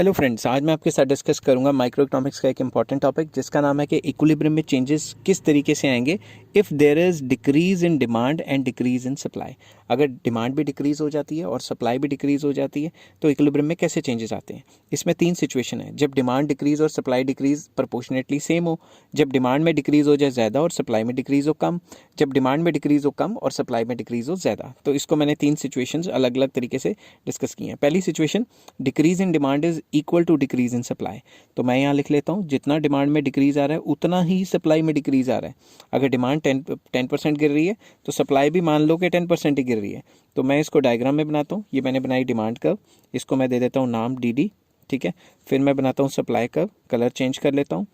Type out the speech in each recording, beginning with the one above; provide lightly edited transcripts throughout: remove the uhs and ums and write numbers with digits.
Hello friends, आज मैं आपके साथ डिस्कस करूंगा माइक्रो इकोनॉमिक्स का एक इंपॉर्टेंट टॉपिक जिसका नाम है कि इक्विलिब्रियम में चेंजेस किस तरीके से आएंगे if there is decrease in demand and decrease in supply. अगर डिमांड भी डिक्रीज हो जाती है और सप्लाई भी डिक्रीज हो जाती है तो इक्विलिब्रियम में कैसे चेंजेस आते हैं। इसमें तीन सिचुएशन है, जब डिमांड डिक्रीज और सप्लाई डिक्रीज प्रोपोर्शनेटली सेम हो, जब डिमांड में डिक्रीज हो जाए ज़्यादा और सप्लाई में डिक्रीज हो कम, जब डिमांड में डिक्रीज हो कम और सप्लाई में डिक्रीज हो ज़्यादा। तो इसको मैंने तीन सिचुएशंस अलग अलग तरीके से डिस्कस की हैं। पहली situation, decrease in demand is equal to decrease in supply. तो मैं यहाँ लिख लेता हूँ, जितना डिमांड में डिक्रीज आ रहा है उतना ही सप्लाई में डिक्रीज आ रहा है। अगर डिमांड 10% गिर रही है तो सप्लाई भी मान लो कि 10% ही गिर रही है। तो मैं इसको डायग्राम में बनाता हूँ। ये मैंने बनाई डिमांड कर्व, इसको मैं दे देता हूँ नाम डी, ठीक है। फिर मैं बनाता हूँ सप्लाई कर्व, कलर चेंज कर लेता हूँ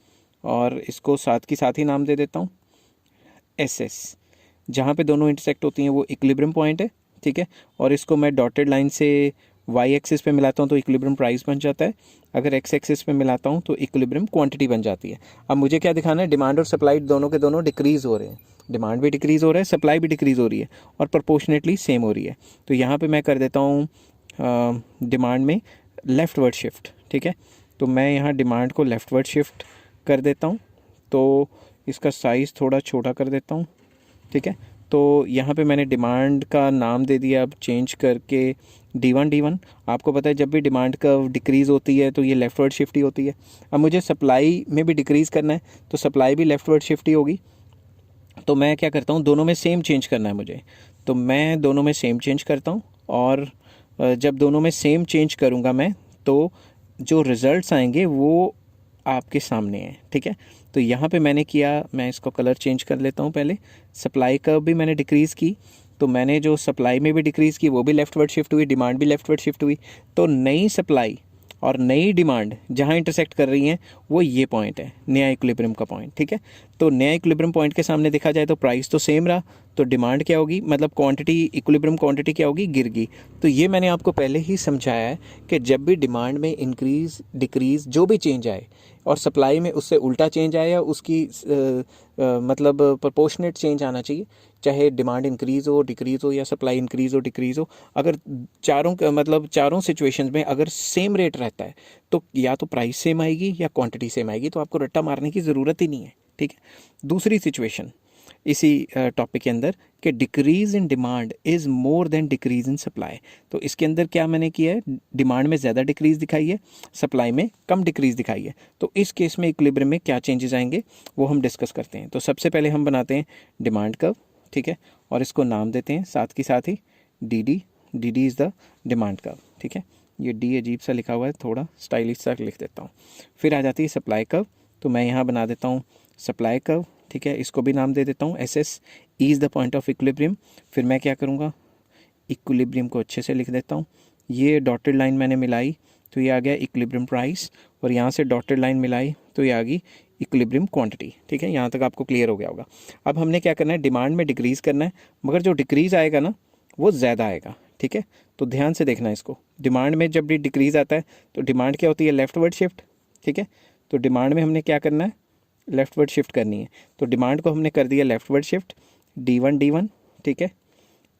और इसको साथ ही नाम दे देता हूँ एस। जहाँ पे दोनों इंटरसेक्ट होती हैं वो इक्विलिब्रियम पॉइंट है, ठीक है। और इसको मैं डॉटेड लाइन से वाई एक्सिस पे मिलाता हूँ तो इक्विलिब्रियम प्राइस बन जाता है। अगर एक्स एक्सिस पे मिलाता हूँ तो इक्विलिब्रियम क्वांटिटी बन जाती है। अब मुझे क्या दिखाना है, डिमांड और सप्लाई दोनों के दोनों डिक्रीज हो रहे हैं। डिमांड भी डिक्रीज हो रहा है, सप्लाई भी डिक्रीज हो रही है और प्रोपोर्शनेटली सेम हो रही है। तो यहाँ पे मैं कर देता हूँ डिमांड में लेफ्टवर्ड शिफ्ट, ठीक है। तो मैं यहाँ डिमांड को लेफ्टवर्ड शिफ्ट कर देता हूँ, तो इसका साइज़ थोड़ा छोटा कर देता हूँ, ठीक है। तो यहाँ पे मैंने डिमांड का नाम दे दिया अब चेंज करके D1। आपको पता है जब भी डिमांड कर्व डिक्रीज़ होती है तो ये लेफ्टवर्ड शिफ्ट ही होती है। अब मुझे सप्लाई में भी डिक्रीज़ करना है तो सप्लाई भी लेफ्टवर्ड शिफ्ट ही होगी। तो मैं क्या करता हूँ, दोनों में सेम चेंज करना है मुझे, तो मैं दोनों में सेम चेंज करता हूँ। और जब दोनों में सेम चेंज करूँगा मैं तो जो रिज़ल्ट्स आएंगे वो आपके सामने हैं, ठीक है। तो यहाँ पे मैंने किया, मैं इसको कलर चेंज कर लेता हूँ। पहले सप्लाई कर्व भी मैंने डिक्रीज़ की, तो मैंने जो सप्लाई में भी डिक्रीज़ की वो भी लेफ्टवर्ड शिफ्ट हुई, डिमांड भी लेफ्टवर्ड शिफ्ट हुई। तो नई सप्लाई और नई डिमांड जहाँ इंटरसेक्ट कर रही हैं वो ये पॉइंट है, नया इक्विलिब्रियम का पॉइंट, ठीक है। तो नया इक्विलिब्रियम पॉइंट के सामने देखा जाए तो प्राइस तो सेम रहा, तो डिमांड क्या होगी, मतलब क्वांटिटी, इक्विलिब्रियम क्वांटिटी क्या होगी, गिर गई। तो ये मैंने आपको पहले ही समझाया है कि जब भी डिमांड में इंक्रीज डिक्रीज जो भी चेंज आए और सप्लाई में उससे उल्टा चेंज आए या उसकी मतलब प्रोपोर्शनेट चेंज आना चाहिए, चाहे डिमांड इंक्रीज़ हो डिक्रीज़ हो या सप्लाई इंक्रीज़ हो डिक्रीज़ हो। अगर चारों सिचुएशंस में अगर सेम रेट रहता है तो या तो प्राइस सेम आएगी या क्वांटिटी सेम आएगी, तो आपको रट्टा मारने की ज़रूरत ही नहीं है, ठीक है। दूसरी सिचुएशन इसी टॉपिक के अंदर कि decrease in demand is more than decrease in supply. तो इसके अंदर क्या मैंने किया है, डिमांड में ज़्यादा डिक्रीज दिखाई है, सप्लाई में कम डिक्रीज दिखाई है। तो इस केस में इक्विलिब्रियम में क्या चेंजेस आएंगे वो हम डिस्कस करते हैं। तो सबसे पहले हम बनाते हैं डिमांड कर्व, ठीक है, और इसको नाम देते हैं साथ ही D is the demand curve, ठीक है। ये डी अजीब सा लिखा हुआ है, थोड़ा स्टाइलिश सा लिख देता हूँ। फिर आ जाती है सप्लाई कर्व, तो मैं यहाँ बना देता हूँ सप्लाई कर्व, ठीक है। इसको भी नाम दे देता हूँ S is the point of equilibrium. फिर मैं क्या करूँगा, इक्विलिब्रियम को अच्छे से लिख देता हूँ। ये डॉटेड लाइन मैंने मिलाई तो ये आ गया इक्विलिब्रियम प्राइस, और यहाँ से डॉटेड लाइन मिलाई तो ये आ गई इक्विलिब्रियम क्वांटिटी, ठीक है। यहाँ तक आपको क्लियर हो गया होगा। अब हमने क्या करना है, डिमांड में डिक्रीज़ करना है, मगर जो डिक्रीज़ आएगा ना वो ज़्यादा आएगा, ठीक है। तो ध्यान से देखना इसको, डिमांड में जब भी डिक्रीज़ आता है तो डिमांड क्या होती है, लेफ्टवर्ड शिफ्ट, ठीक है। तो डिमांड में हमने क्या करना है, लेफ्टवर्ड शिफ्ट करनी है। तो डिमांड को हमने कर दिया लेफ्टवर्ड शिफ्ट D1, ठीक है।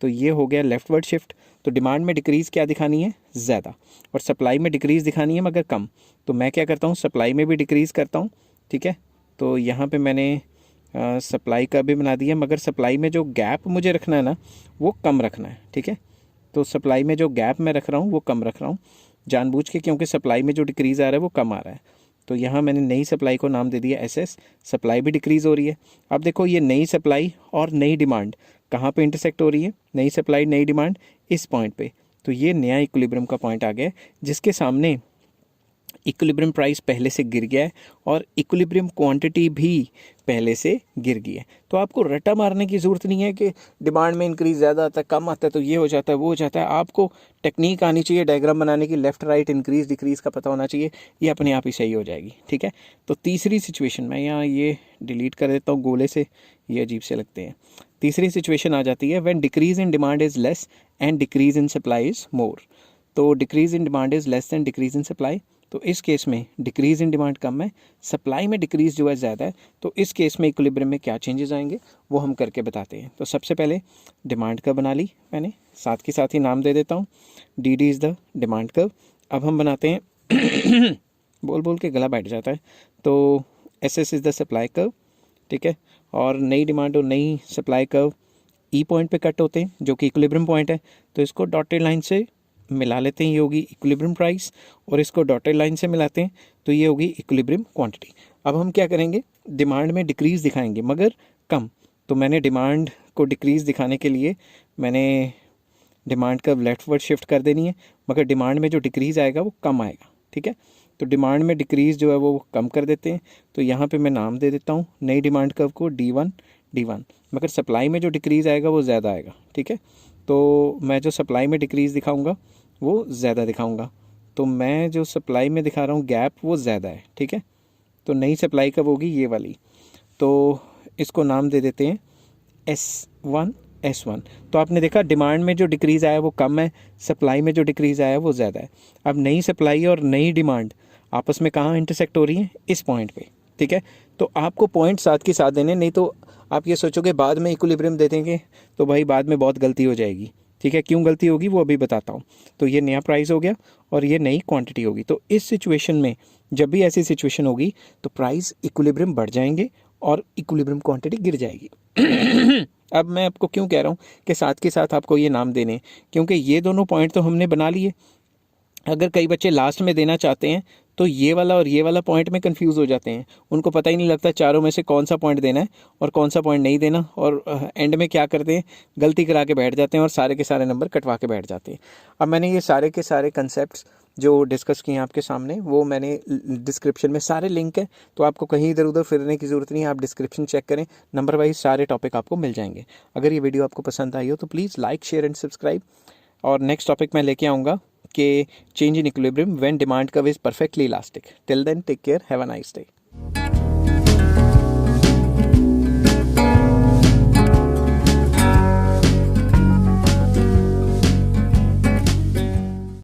तो ये हो गया लेफ्टवर्ड शिफ्ट। तो डिमांड में डिक्रीज़ क्या दिखानी है, ज़्यादा, और सप्लाई में डिक्रीज़ दिखानी है मगर कम। तो मैं क्या करता हूँ, सप्लाई में भी डिक्रीज़ करता हूँ, ठीक है। तो यहाँ पे मैंने सप्लाई का भी बना दिया, मगर सप्लाई में जो गैप मुझे रखना है ना वो कम रखना है, ठीक है। तो सप्लाई में जो गैप मैं रख रहा हूँ वो कम रख रहा हूँ जानबूझ के, क्योंकि सप्लाई में जो डिक्रीज़ आ रहा है वो कम आ रहा है। तो यहाँ मैंने नई सप्लाई को नाम दे दिया एस। सप्लाई भी डिक्रीज़ हो रही है। अब देखो ये नई सप्लाई और नई डिमांड कहाँ पे इंटरसेक्ट हो रही है, नई सप्लाई नई डिमांड इस पॉइंट पे। तो ये नया इक्विलिब्रियम का पॉइंट आ गया जिसके सामने इक्विलिब्रियम प्राइस पहले से गिर गया है और इक्विलिब्रियम क्वांटिटी भी पहले से गिर गई है। तो आपको रट्टा मारने की ज़रूरत नहीं है कि डिमांड में इंक्रीज़ ज़्यादा आता है कम आता है तो ये हो जाता है वो हो जाता है। आपको टेक्निक आनी चाहिए डायग्राम बनाने की, लेफ्ट राइट इंक्रीज़ डिक्रीज़ का पता होना चाहिए, ये अपने आप ही सही हो जाएगी, ठीक है। तो तीसरी सिचुएशन, मैं यहाँ ये डिलीट कर देता हूँ गोले से, ये अजीब से लगते हैं। तीसरी सिचुएशन आ जाती है when decrease in demand is less and decrease in supply is more. तो decrease in demand is less than decrease in supply, तो इस केस में डिक्रीज़ इन डिमांड कम है, सप्लाई में डिक्रीज़ जो है ज़्यादा है। तो इस केस में इक्विलिब्रियम में क्या चेंजेस आएंगे वो हम करके बताते हैं। तो सबसे पहले डिमांड कर्व बना ली मैंने, साथ ही नाम दे देता हूँ D is the demand curve. अब हम बनाते हैं बोल बोल के गला बैठ जाता है। तो SS is the supply curve, ठीक है। और नई डिमांड और नई सप्लाई कर्व ई पॉइंट पे कट होते हैं जो कि इक्विलिब्रियम पॉइंट है, तो इसको डॉटेड लाइन से मिला लेते हैं, ये होगी इक्विलिब्रियम प्राइस, और इसको डॉटेड लाइन से मिलाते हैं तो ये होगी इक्विलिब्रियम क्वांटिटी। अब हम क्या करेंगे, डिमांड में डिक्रीज़ दिखाएंगे मगर कम। तो मैंने डिमांड को डिक्रीज़ दिखाने के लिए मैंने डिमांड कर्व लेफ्टवर्ड शिफ्ट कर देनी है, मगर डिमांड में जो डिक्रीज़ आएगा वो कम आएगा, ठीक है। तो डिमांड में डिक्रीज़ जो है वो कम कर देते हैं, तो यहाँ पे मैं नाम दे देता हूँ नई डिमांड कर्व को D1, मगर सप्लाई में जो डिक्रीज़ आएगा वो ज़्यादा आएगा, ठीक है। तो मैं जो सप्लाई में डिक्रीज़ दिखाऊंगा वो ज़्यादा दिखाऊंगा, तो मैं जो सप्लाई में दिखा रहा हूँ गैप वो ज़्यादा है, ठीक है। तो नई सप्लाई कब होगी, ये वाली, तो इसको नाम दे देते हैं S1। तो आपने देखा डिमांड में जो डिक्रीज़ आया वो कम है, सप्लाई में जो डिक्रीज़ आया वो ज़्यादा है। अब नई सप्लाई और नई डिमांड आपस में कहाँ इंटरसेक्ट हो रही है, इस पॉइंट पे, ठीक है। तो आपको पॉइंट साथ के साथ देने, नहीं तो आप ये सोचोगे बाद में इक्विलिब्रियम दे देंगे तो भाई बाद में बहुत गलती हो जाएगी, ठीक है। क्यों गलती होगी वो अभी बताता हूँ। तो ये नया प्राइस हो गया और ये नई क्वांटिटी होगी। तो इस सिचुएशन में जब भी ऐसी सिचुएशन होगी तो प्राइस इक्विलिब्रियम बढ़ जाएंगे और इक्विलिब्रियम क्वांटिटी गिर जाएगी। अब मैं आपको क्यों कह रहा हूँ कि साथ के साथ आपको ये नाम देने, क्योंकि ये दोनों पॉइंट तो हमने बना लिए। अगर कई बच्चे लास्ट में देना चाहते हैं तो ये वाला और ये वाला पॉइंट में कंफ्यूज हो जाते हैं, उनको पता ही नहीं लगता चारों में से कौन सा पॉइंट देना है और कौन सा पॉइंट नहीं देना, और एंड में क्या करते हैं, गलती करा के बैठ जाते हैं और सारे के सारे नंबर कटवा के बैठ जाते हैं। अब मैंने ये सारे के सारे कंसेप्ट जो डिस्कस किए हैं आपके सामने, वो मैंने डिस्क्रिप्शन में सारे लिंक है, तो आपको कहीं इधर उधर फिरने की ज़रूरत नहीं है, आप डिस्क्रिप्शन चेक करें, नंबर वाइज सारे टॉपिक आपको मिल जाएंगे। अगर ये वीडियो आपको पसंद आई हो तो please like, share and subscribe. और नेक्स्ट टॉपिक मैं लेके आऊँगा कि change in equilibrium when demand curve is perfectly elastic. Till then take care, have a nice day.